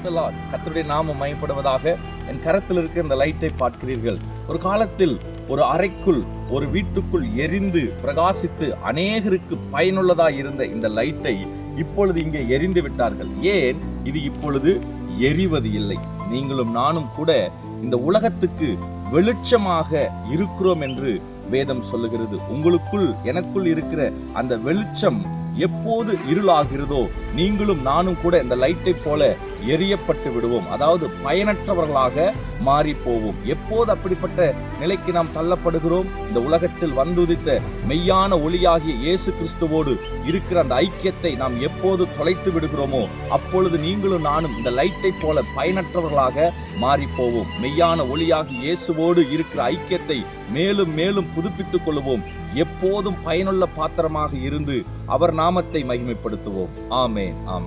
கர்த்தருடைய நாமம் மகிமைப்படுவதாக. என் கரத்தில் இருக்க இந்த லைட்டை பார்க்கிறீர்கள். ஒரு காலத்தில் ஒரு அறைக்குள், ஒரு வீட்டுக்குள் எரிந்து பிரகாசித்து அநேகருக்கு பயனுள்ளதாக இருந்த இந்த லைட்டை இப்பொழுது இங்கே எரிந்து விட்டார்கள். ஏன் இது இப்பொழுது எரிவது இல்லை? நீங்களும் நானும் கூட இந்த உலகத்துக்கு வெளிச்சமாக இருக்கிறோம் என்று வேதம் சொல்லுகிறது. உங்களுக்குள், எனக்குள் இருக்கிற அந்த வெளிச்சம் எப்போது இருளாகிறதோ, நீங்களும் நானும் கூட இந்த லைட்டை போல எரியப்பட்டு விடுவோம். அதாவது பயனற்றவர்களாக மாறி போவோம். எப்போது அப்படிப்பட்ட நிலைக்கு நாம் தள்ளப்படுகிறோம்? இந்த உலகத்தில் வந்துதித்த மெய்யான ஒளியாகிய இயேசு கிறிஸ்துவோடு இருக்கிற அந்த ஐக்கியத்தை நாம் எப்போது தொலைத்து விடுகிறோமோ, அப்பொழுது நீங்களும் நானும் இந்த லைட்டை போல பயனற்றவர்களாக மாறி போவோம். மெய்யான ஒளியாகிய இயேசுவோடு இருக்கிற ஐக்கியத்தை மேலும் மேலும் புதுப்பித்துக் கொள்வோம். எப்போதும் பயனுள்ள பாத்திரமாக இருந்து அவர் நாமத்தை மகிமைப்படுத்துவோம். ஆமென்.